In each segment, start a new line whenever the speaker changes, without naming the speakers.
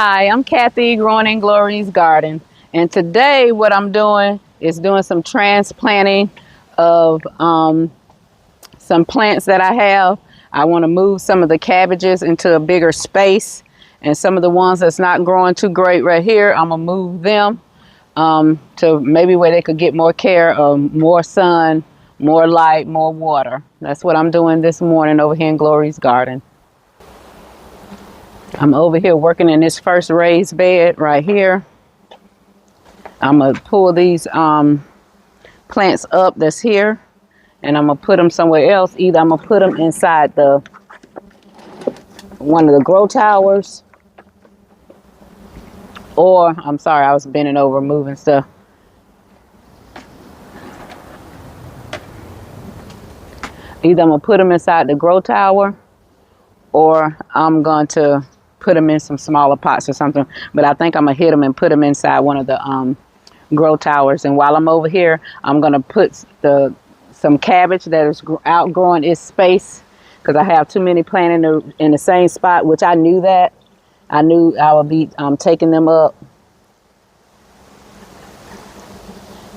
Hi, I'm Kathy, growing in Glory's garden. And today what I'm doing is doing some transplanting of some plants that I have. I want to move some of the cabbages into a bigger space. And some of the ones that's not growing too great right here, I'm going to move them to maybe where they could get more care, more sun, more light, more water. That's what I'm doing this morning over here in Glory's garden. I'm over here working in this first raised bed right here. I'm going to pull these plants up that's here, and I'm going to put them somewhere else. Either I'm going to put them inside one of the grow towers, or, I'm sorry, I was bending over moving stuff. Either I'm going to put them inside the grow tower, or I'm going to put them in some smaller pots or something. But I think I'm going to hit them and put them inside one of the grow towers. And while I'm over here, I'm going to put some cabbage that is outgrowing its space, because I have too many planted in the same spot, which I knew that. I knew I would be taking them up.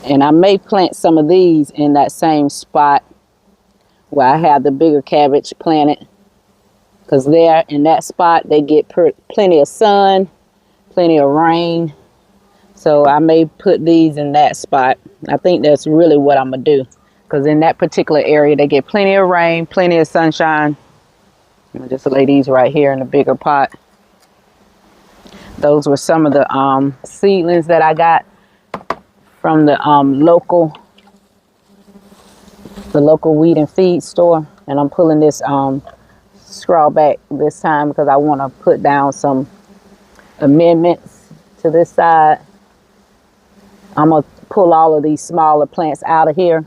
And I may plant some of these in that same spot where I have the bigger cabbage planted, because there in that spot they get plenty of sun, plenty of rain. So I may put these in that spot. I think that's really what I'm going to do, because in that particular area they get plenty of rain, plenty of sunshine. I'm going to just lay these right here in the bigger pot. Those were some of the seedlings that I got from the local weed and feed store. And I'm pulling this straw back this time because I want to put down some amendments to this side. I'm going to pull all of these smaller plants out of here.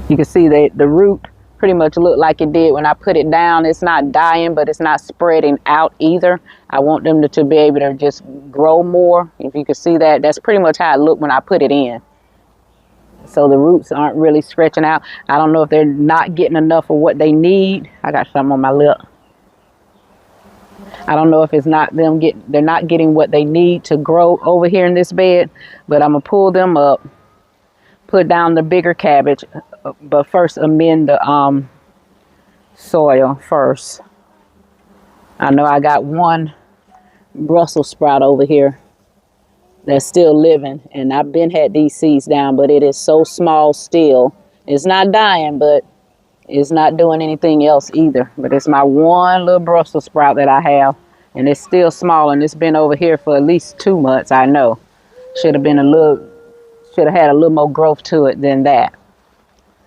You can see that the root pretty much looked like it did when I put it down. It's not dying, but it's not spreading out either. I want them to be able to just grow more. If you can see that, that's pretty much how it looked when I put it in. So the roots aren't really stretching out. I don't know if they're not getting enough of what they need. I got something on my lip. I don't know if it's not them they're not getting what they need to grow over here in this bed, but I'm gonna pull them up, put down the bigger cabbage, but first amend the soil first. I know I got one Brussels sprout over here that's still living, and I've been had these seeds down, but it is so small still. It's not dying, but it's not doing anything else either. But it's my one little Brussels sprout that I have, and it's still small, and it's been over here for at least 2 months. I know should have had a little more growth to it than that.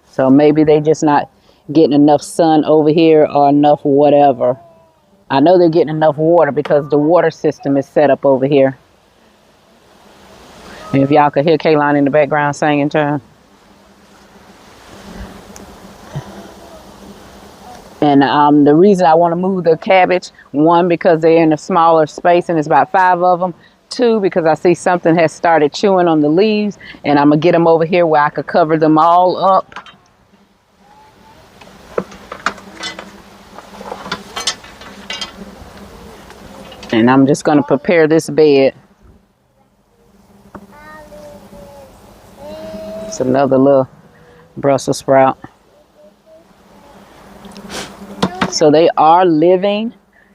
So maybe they just not getting enough sun over here or enough whatever. I know they're getting enough water because the water system is set up over here. And if y'all could hear Kaylon in the background singing to her. And the reason I want to move the cabbage, one, because they're in a smaller space and it's about 5 of them. 2, because I see something has started chewing on the leaves, and I'm going to get them over here where I could cover them all up. And I'm just going to prepare this bed. It's another little Brussels sprout. So they are living.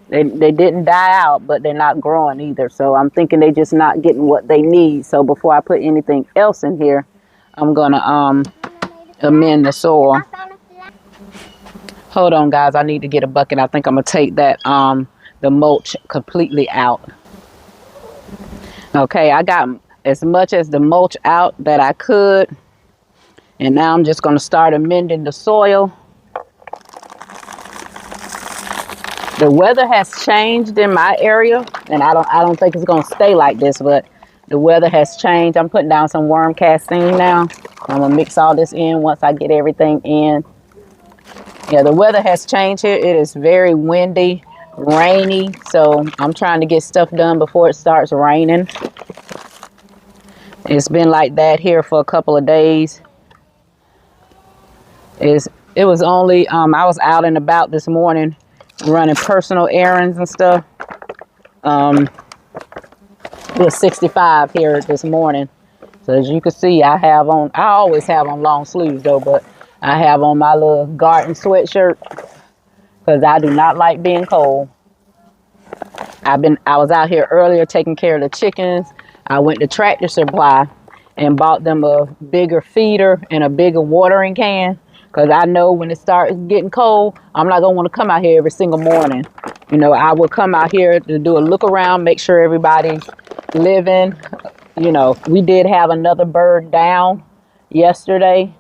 They didn't die out, but they're not growing either. So I'm thinking they're just not getting what they need. So before I put anything else in here, I'm going to amend the soil. Hold on, guys. I need to get a bucket. I think I'm going to take that the mulch completely out. Okay, I got as much as the mulch out that I could. And now I'm just going to start amending the soil. The weather has changed in my area, and I don't think it's going to stay like this, but the weather has changed. I'm putting down some worm casting now. I'm going to mix all this in once I get everything in. Yeah, the weather has changed here. It is very windy. rainy, so I'm trying to get stuff done before it starts raining. It's been like that here for a couple of days. It was only I was out and about this morning running personal errands and stuff. It was 65 here this morning. So as you can see, I always have on long sleeves though, but I have on my little garden sweatshirt because I do not like being cold. I was out here earlier taking care of the chickens. I went to Tractor Supply and bought them a bigger feeder and a bigger watering can. Because I know when it starts getting cold, I'm not going to want to come out here every single morning. You know, I will come out here to do a look around, make sure everybody's living. You know, we did have another bird down yesterday.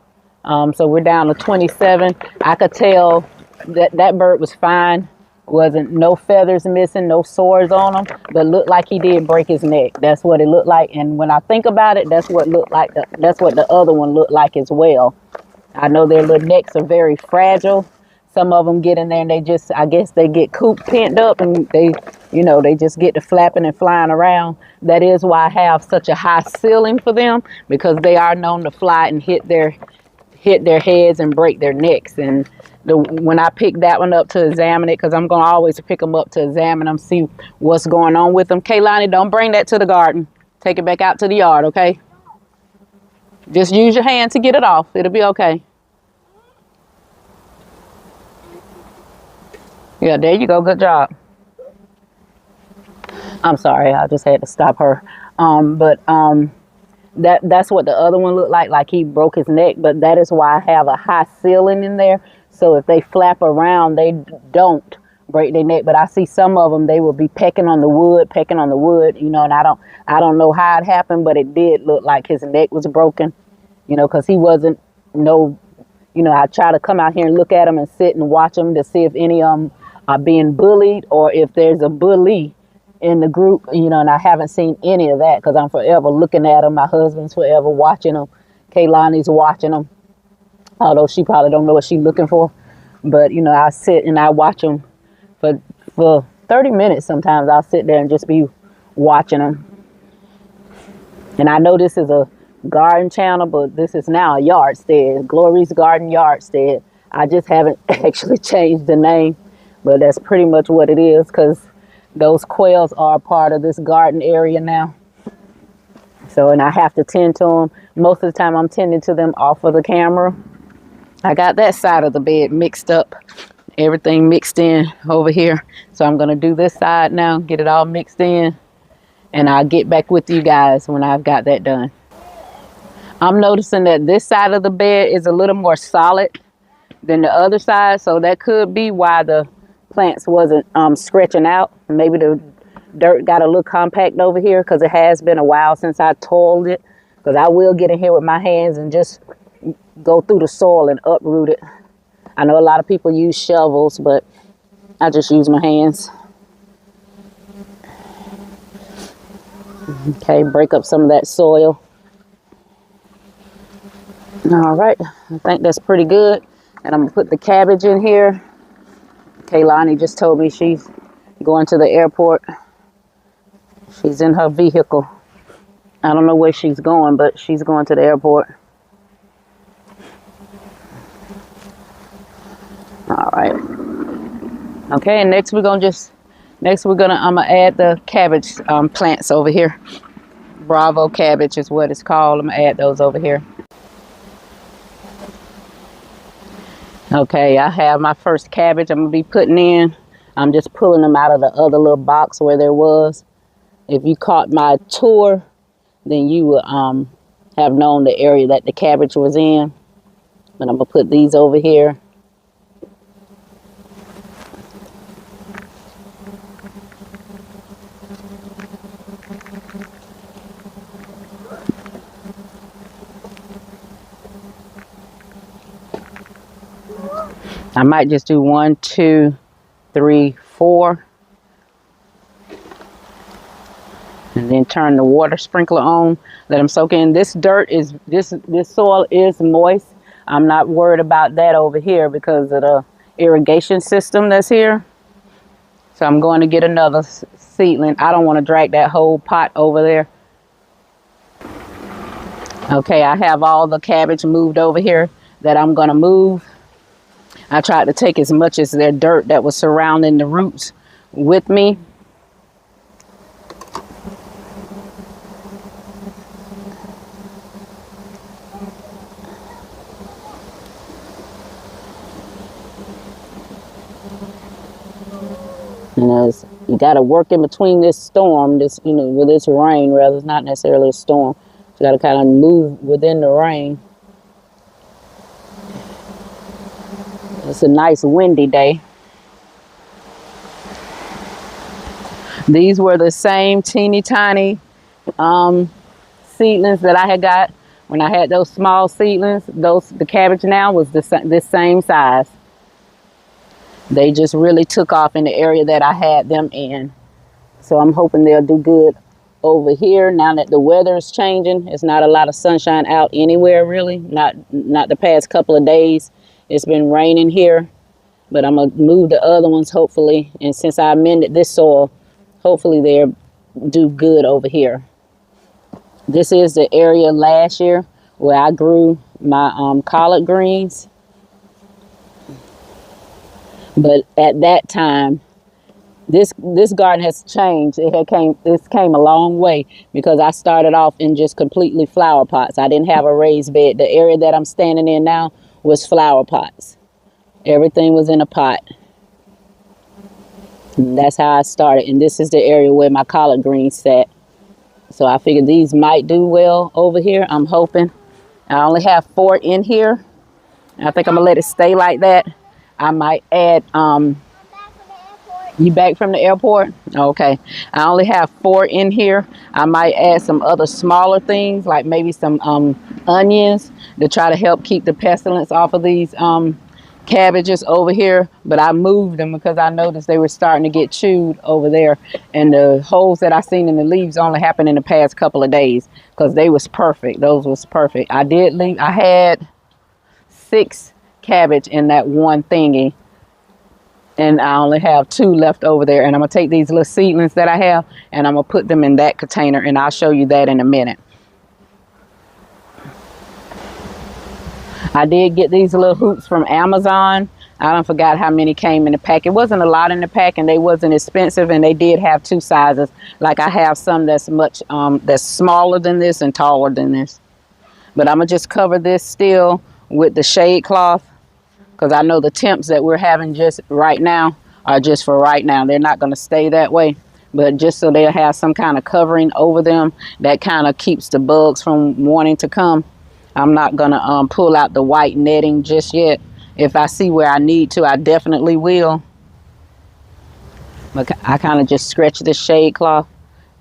So we're down to 27. I could tell that bird was fine. Wasn't no feathers missing, no sores on him, but looked like he did break his neck. That's what it looked like. And when I think about it, that's what the other one looked like as well. I know their little necks are very fragile. Some of them get in there and I guess they get pent up and they just get to flapping and flying around. That is why I have such a high ceiling for them, because they are known to fly and hit their heads and break their necks. And when I pick that one up to examine it, because I'm going to always pick them up to examine them, see what's going on with them. Kaylani, don't bring that to the garden. Take it back out to the yard, okay? Just use your hand to get it off. It'll be okay. Yeah, there you go. Good job. I'm sorry. I just had to stop her. That's what the other one looked like he broke his neck. But that is why I have a high ceiling in there. So if they flap around, they don't break their neck. But I see some of them, they will be pecking on the wood, you know, and I don't know how it happened, but it did look like his neck was broken, you know, because he wasn't I try to come out here and look at them and sit and watch them to see if any of them are being bullied or if there's a bully in the group, you know, and I haven't seen any of that because I'm forever looking at them. My husband's forever watching them. Kaylani's watching them, although she probably don't know what she's looking for. But, you know, I sit and I watch them for 30 minutes sometimes. I'll sit there and just be watching them. And I know this is a garden channel, but this is now a yard stead, Glory's Garden Yard Stead. I just haven't actually changed the name, but that's pretty much what it is because those quails are part of this garden area now. So, and I have to tend to them. Most of the time I'm tending to them off of the camera. I got that side of the bed mixed up, everything mixed in over here. So I'm going to do this side now, get it all mixed in, and I'll get back with you guys when I've got that done. I'm noticing that this side of the bed is a little more solid than the other side. So that could be why the plants wasn't stretching out. Maybe the dirt got a little compact over here because it has been a while since I toiled it. Because I will get in here with my hands and just go through the soil and uproot it. I know a lot of people use shovels, but I just use my hands. Okay, break up some of that soil. All right, I think that's pretty good. And I'm gonna put the cabbage in here. Kaylani just told me she's going to the airport. She's in her vehicle. I don't know where she's going, but she's going to the airport. All right. Okay, and next I'm gonna add the cabbage plants over here. Bravo cabbage is what it's called. I'm gonna add those over here. Okay, I have my first cabbage I'm gonna be putting in. I'm just pulling them out of the other little box where there was. If you caught my tour, then you would have known the area that the cabbage was in. But I'm gonna put these over here. I might just do 1, 2, 3, 4. And then turn the water sprinkler on. Let them soak in. This soil is moist. I'm not worried about that over here because of the irrigation system that's here. So I'm going to get another seedling. I don't want to drag that whole pot over there. Okay, I have all the cabbage moved over here that I'm going to move. I tried to take as much as their dirt that was surrounding the roots with me. And you got to work in between this storm, with this rain, rather. It's not necessarily a storm. You got to kind of move within the rain. It's a nice windy day. These were the same teeny tiny seedlings that I had got when I had those small seedlings. The cabbage now was this same size. They just really took off in the area that I had them in. So I'm hoping they'll do good over here now that the weather is changing. It's not a lot of sunshine out anywhere, really. Not the past couple of days. It's been raining here. But I'm going to move the other ones, hopefully. And since I amended this soil, hopefully they'll do good over here. This is the area last year where I grew my collard greens. But at that time, this garden has changed. This came a long way because I started off in just completely flower pots. I didn't have a raised bed. The area that I'm standing in now was flower pots. Everything was in a pot. And that's how I started. And this is the area where my collard greens sat. So I figured these might do well over here. I'm hoping. I only have 4 in here. I think I'm going to let it stay like that. I might add, you back from the airport? Okay. I only have 4 in here. I might add some other smaller things, like maybe some onions to try to help keep the pestilence off of these cabbages over here. But I moved them because I noticed they were starting to get chewed over there. And the holes that I seen in the leaves only happened in the past couple of days because they was perfect. Those was perfect. I had 6 cabbage in that one thingy, and I only have 2 left over there. And I'm gonna take these little seedlings that I have and I'm gonna put them in that container, and I'll show you that in a minute. I did get these little hoops from Amazon. I don't forgot how many came in the pack. It wasn't a lot in the pack, and they wasn't expensive, and they did have 2 sizes. Like I have some that's that's smaller than this and taller than this. But I'm gonna just cover this still with the shade cloth, because I know the temps that we're having just right now are just for right now. They're not going to stay that way, but just so they'll have some kind of covering over them that kind of keeps the bugs from wanting to come. I'm not going to pull out the white netting just yet. If I see where I need to, I definitely will. But I kind of just stretch this shade cloth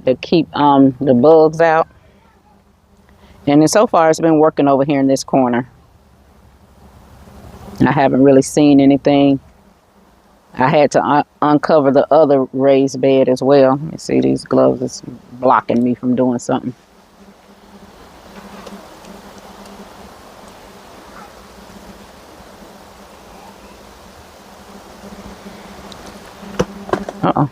to keep the bugs out. And then so far it's been working over here in this corner. I haven't really seen anything. I had to uncover the other raised bed as well. You see, these gloves is blocking me from doing something. Uh-oh.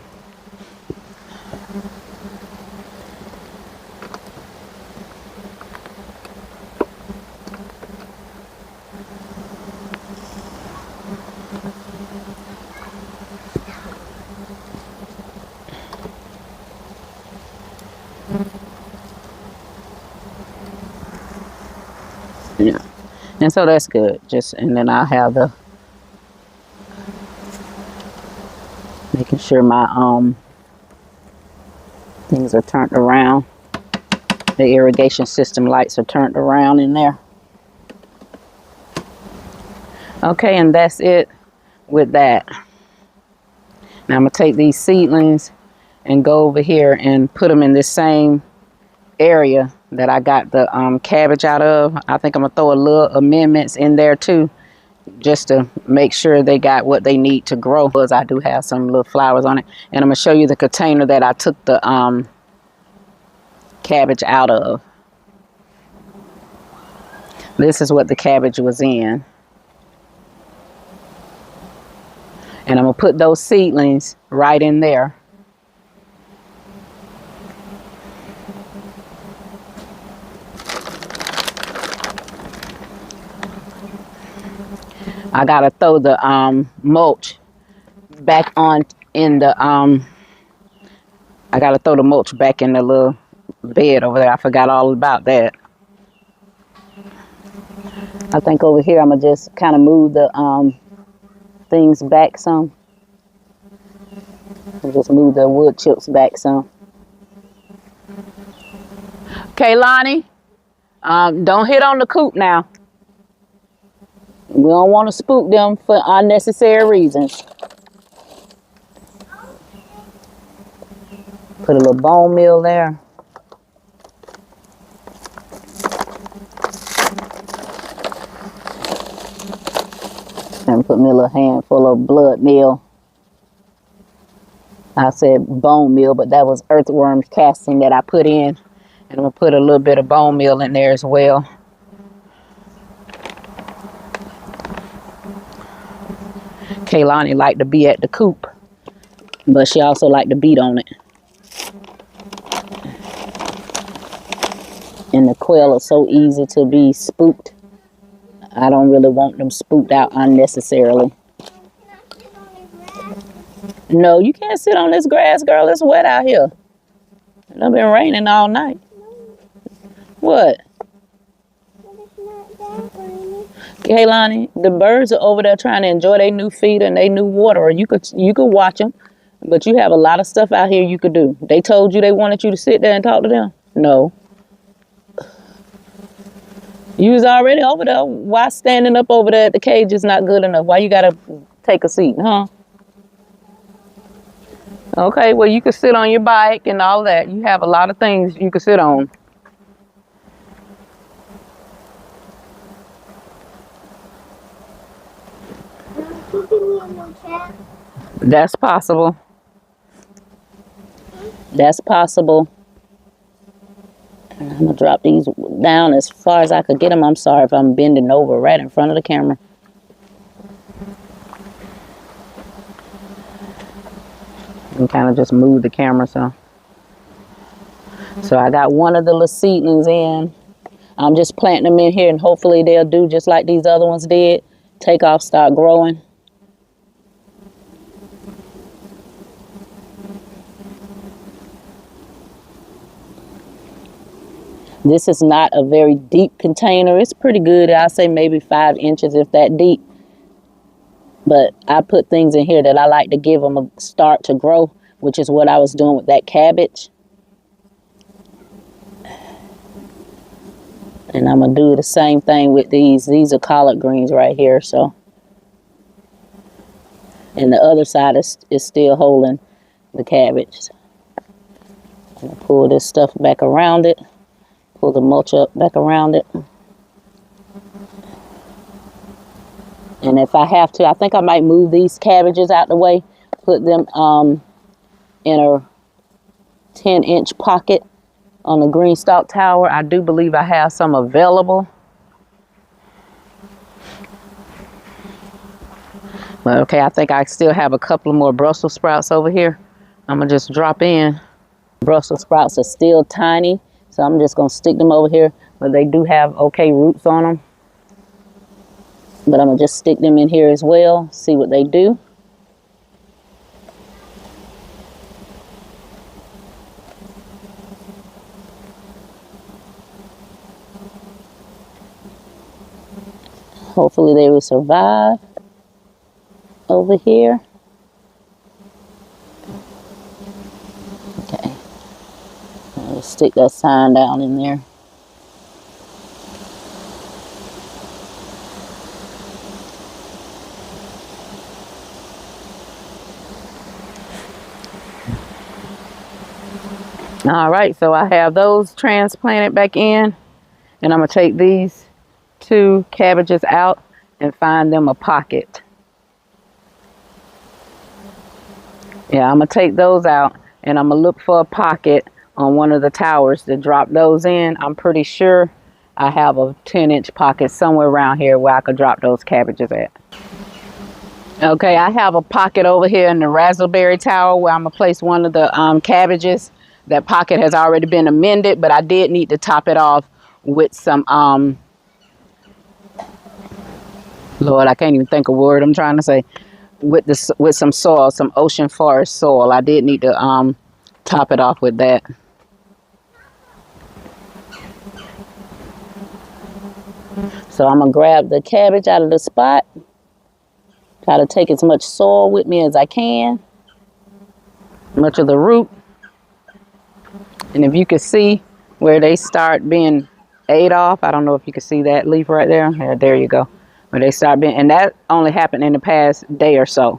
Yeah, and so that's good. And then I'll have the making sure my things are turned around. The irrigation system lights are turned around in there. Okay, and that's it with that. Now I'm gonna take these seedlings and go over here and put them in this same area that I got the cabbage out of. I think I'm gonna throw a little amendments in there too, just to make sure they got what they need to grow. Because I do have some little flowers on it, and I'm gonna show you the container that I took the cabbage out of. This is what the cabbage was in. And I'm going to put those seedlings right in there. I got to throw the mulch back on in the I got to throw the mulch back in the little bed over there. I forgot all about that. I think over here I'm going to just kind of move the things back some. Just move the wood chips back some. Kaylani, don't hit on the coop now. We don't want to spook them for unnecessary reasons. Put a little bone meal there. And put me a little handful of blood meal. I said bone meal, but that was earthworm casting that I put in. And I'm going to put a little bit of bone meal in there as well. Kaylani liked to be at the coop, but she also liked to beat on it. And the quail are so easy to be spooked. I don't really want them spooked out unnecessarily. No, you can't sit on this grass, girl. It's wet out here. It's been raining all night. What? Kaylani, the birds are over there trying to enjoy their new feed and their new water. Or you could watch them, but you have a lot of stuff out here you could do. They told you they wanted you to sit there and talk to them? No. You was already over there. Why standing up over there at the cage is not good enough? Why you gotta take a seat, huh? Okay, well you could sit on your bike and all that. You have a lot of things you could sit on. That's possible. That's possible. I'm going to drop these down as far as I could get them. I'm sorry if I'm bending over right in front of the camera. And kind of just move the camera so I got one of the little seedlings in. I'm just planting them in here and hopefully they'll do just like these other ones did. Take off, start growing. This is not a very deep container. It's pretty good. I'll say maybe 5 inches if that deep. But I put things in here that I like to give them a start to grow, which is what I was doing with that cabbage. And I'm going to do the same thing with these. These are collard greens right here. So, and the other side is still holding the cabbage. I'm going to pull this stuff back around it. Pull the mulch up back around it. And if I have to, I think I might move these cabbages out the way. Put them in a 10-inch pocket on the green stalk tower. I do believe I have some available. But okay, I think I still have a couple of more Brussels sprouts over here. I'm going to just drop in. Brussels sprouts are still tiny, so I'm just going to stick them over here. But they do have okay roots on them. But I'm going to just stick them in here as well, see what they do. Hopefully they will survive over here. Okay. I'll just stick that sign down in there. All right, so I have those transplanted back in, and I'm going to take these 2 cabbages out and find them a pocket. Yeah, I'm going to take those out, and I'm going to look for a pocket on one of the towers to drop those in. I'm pretty sure I have a 10-inch pocket somewhere around here where I could drop those cabbages at. Okay, I have a pocket over here in the raspberry tower where I'm gonna place one of the cabbages. That pocket has already been amended, but I did need to top it off with some Lord, I can't even think of a word I'm trying to say. With some soil, some ocean forest soil. I did need to top it off with that. So I'm gonna grab the cabbage out of the spot. Try to take as much soil with me as I can. Much of the root. And if you can see where they start being ate off, I don't know if you can see that leaf right there. Yeah, there you go. Where they start being, and that only happened in the past day or so.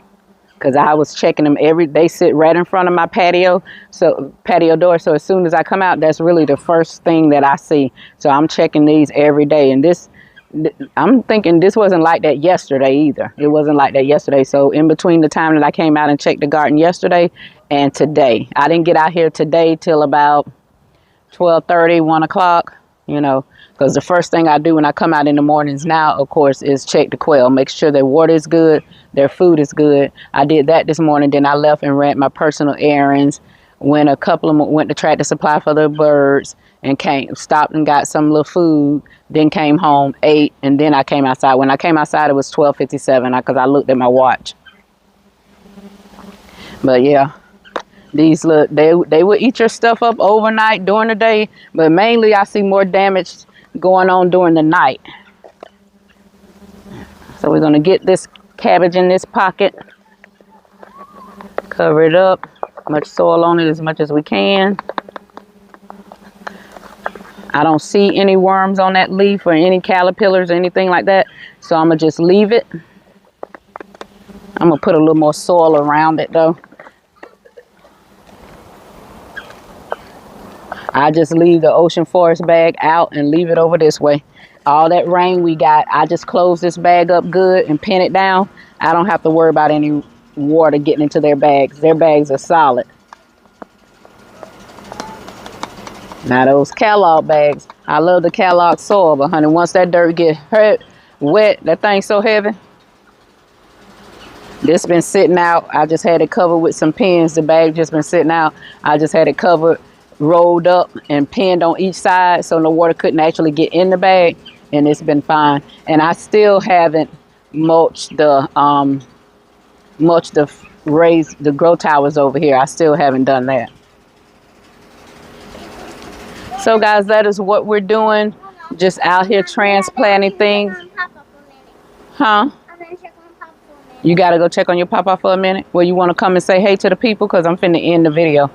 Because I was checking them they sit right in front of my patio door. So as soon as I come out, that's really the first thing that I see. So I'm checking these every day. And I'm thinking this wasn't like that yesterday either. It wasn't like that yesterday. So in between the time that I came out and checked the garden yesterday and today, I didn't get out here today till about 12:30, 1 o'clock, because the first thing I do when I come out in the mornings now, of course, is check the quail, make sure their water is good, their food is good. I did that this morning. Then I left and ran my personal errands. When a couple of them went to Tractor Supply for the birds and stopped and got some little food, then came home, ate, and then I came outside. When I came outside, it was 12:57 because I looked at my watch. But yeah, these they will eat your stuff up overnight during the day, but mainly I see more damage going on during the night. So we're gonna get this cabbage in this pocket, cover it up, much soil on it as much as we can. I don't see any worms on that leaf or any caterpillars or anything like that, so I'm gonna just leave it. I'm gonna put a little more soil around it though. I just leave the ocean forest bag out and leave it over this way. All that rain we got, I just close this bag up good and pin it down. I don't have to worry about any water getting into their bags. Their bags are solid. Now those Kellogg bags, I love the Kellogg soil, but honey, once that dirt get wet, that thing's so heavy. This been sitting out. I just had it covered with some pins. The bag just been sitting out. I just had it covered, rolled up and pinned on each side so no water couldn't actually get in the bag, and it's been fine. And I still haven't mulched the raised the grow towers over here. I still haven't done that. So guys, that is what we're doing, just out here transplanting things. Huh? You gotta go check on your papa for a minute? Well, you want to come and say hey to the people? Because I'm finna end the video.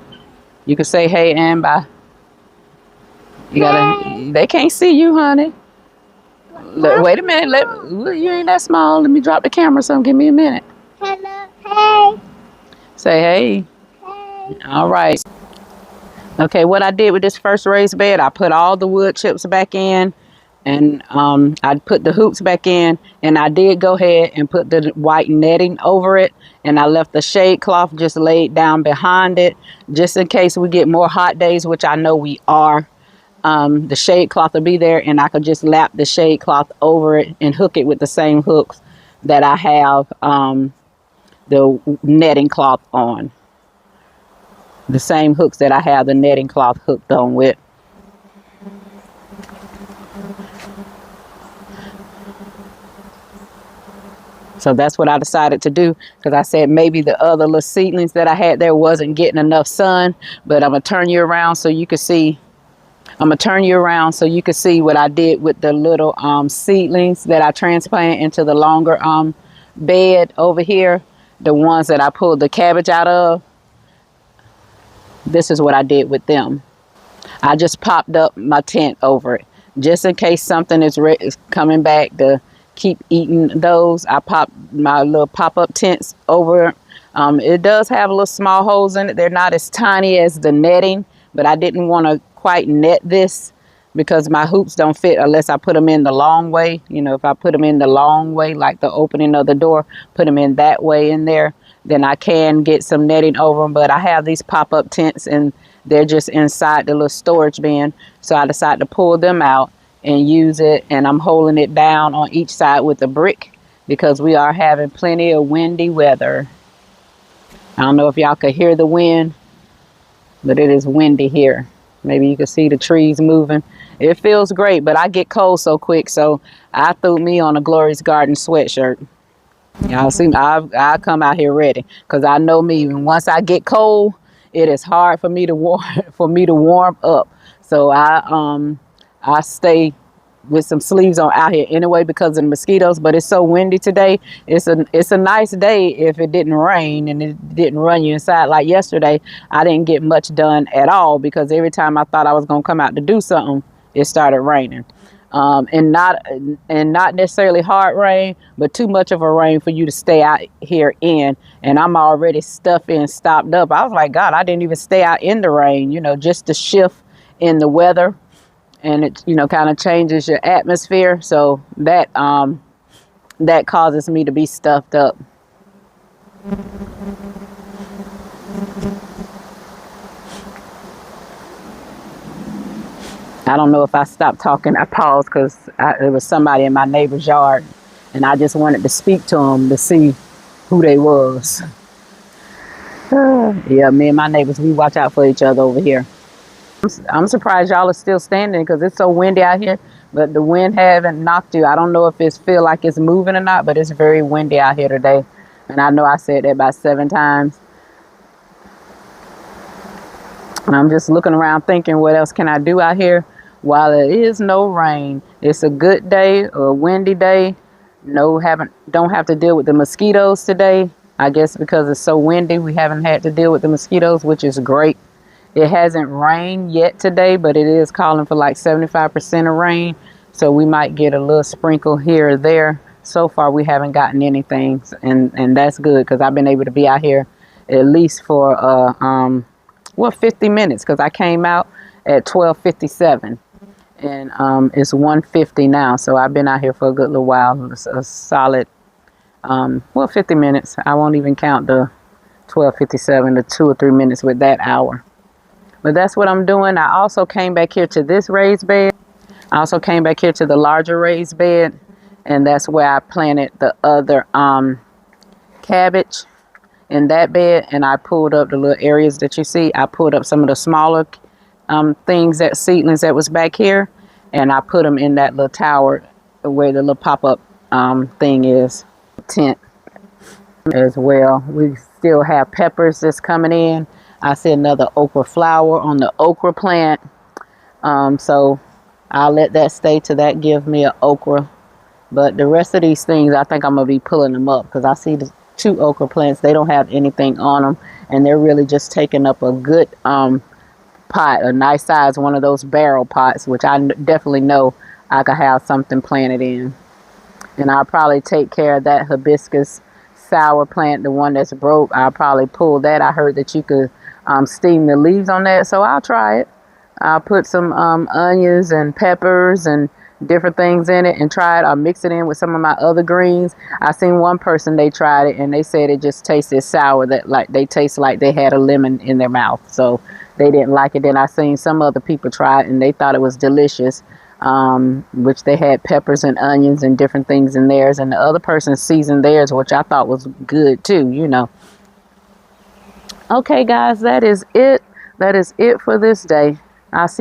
You can say hey and bye. You gotta. They can't see you, honey. Wait a minute. You ain't that small. Let me drop the camera. So give me a minute.
Hello. Hey.
Say hey. Hey. All right. Okay. What I did with this first raised bed, I put all the wood chips back in, and I put the hoops back in, and I did go ahead and put the white netting over it, and I left the shade cloth just laid down behind it, just in case we get more hot days, which I know we are. The shade cloth will be there, and I could just lap the shade cloth over it and hook it with the same hooks that I have the netting cloth on. The same hooks that I have the netting cloth hooked on with. So that's what I decided to do, because I said maybe the other little seedlings that I had there wasn't getting enough sun. But I'm going to turn you around so you can see. I'm going to turn you around so you can see what I did with the little seedlings that I transplanted into the longer bed over here. The ones that I pulled the cabbage out of. This is what I did with them. I just popped up my tent over it, just in case something is coming back to keep eating those. I popped my little pop-up tents over. It does have little small holes in it. They're not as tiny as the netting, but I didn't want to quite net this because my hoops don't fit unless I put them in the long way. You know, if I put them in the long way, like the opening of the door, put them in that way in there, then I can get some netting over them. But I have these pop-up tents and they're just inside the little storage bin. So I decided to pull them out and use it, and I'm holding it down on each side with a brick because we are having plenty of windy weather. I don't know if y'all could hear the wind, but it is windy here. Maybe you can see the trees moving. It feels great, but I get cold so quick, so I threw me on a Glorious Garden sweatshirt. Y'all see, I come out here ready, because I know me. Once I get cold, it is hard for me to warm up. So I stay with some sleeves on out here anyway because of the mosquitoes. But it's so windy today. It's a nice day if it didn't rain and it didn't run you inside. Like yesterday, I didn't get much done at all because every time I thought I was gonna come out to do something, it started raining. And not necessarily hard rain, but too much of a rain for you to stay out here in. And I'm already stuffy and stopped up. I was like, God, I didn't even stay out in the rain. Just the shift in the weather, and it kind of changes your atmosphere. So that causes me to be stuffed up. I don't know if I stopped talking. I paused because there was somebody in my neighbor's yard, and I just wanted to speak to them to see who they was. Yeah, me and my neighbors, we watch out for each other over here. I'm surprised y'all are still standing because it's so windy out here, but the wind haven't knocked you. I don't know if it feel like it's moving or not, but it's very windy out here today. And I know I said that about 7 times. And I'm just looking around thinking, what else can I do out here while it is no rain? It's a good day, a windy day. Don't have to deal with the mosquitoes today. I guess because it's so windy, we haven't had to deal with the mosquitoes, which is great. It hasn't rained yet today, but it is calling for like 75% of rain. So we might get a little sprinkle here or there. So far, we haven't gotten anything. And that's good because I've been able to be out here at least for 50 minutes, because I came out at 12:57 and it's 1:50 now. So I've been out here for a good little while. It's a solid 50 minutes. I won't even count the 12:57, the 2 or 3 minutes with that hour. But that's what I'm doing. I also came back here to this raised bed. I also came back here to the larger raised bed, and that's where I planted the other cabbage in that bed. And I pulled up the little areas that you see. I pulled up some of the smaller seedlings that was back here, and I put them in that little tower where the little pop-up thing is, tent as well. We still have peppers that's coming in. I see another okra flower on the okra plant. So I'll let that stay till that give me an okra. But the rest of these things, I think I'm going to be pulling them up because I see the 2 okra plants. They don't have anything on them, and they're really just taking up a good pot, a nice size, one of those barrel pots, which I definitely know I could have something planted in. And I'll probably take care of that hibiscus sour plant, the one that's broke. I'll probably pull that. I heard that you could steam the leaves on that, so I'll try it. I'll put some onions and peppers and different things in it and try it. I'll mix it in with some of my other greens. I seen one person, they tried it and they said it just tasted sour, that like they taste like they had a lemon in their mouth, so they didn't like it. Then I seen some other people try it and they thought it was delicious, which they had peppers and onions and different things in theirs, and the other person seasoned theirs, which I thought was good too. Okay guys, that is it for this day. I'll see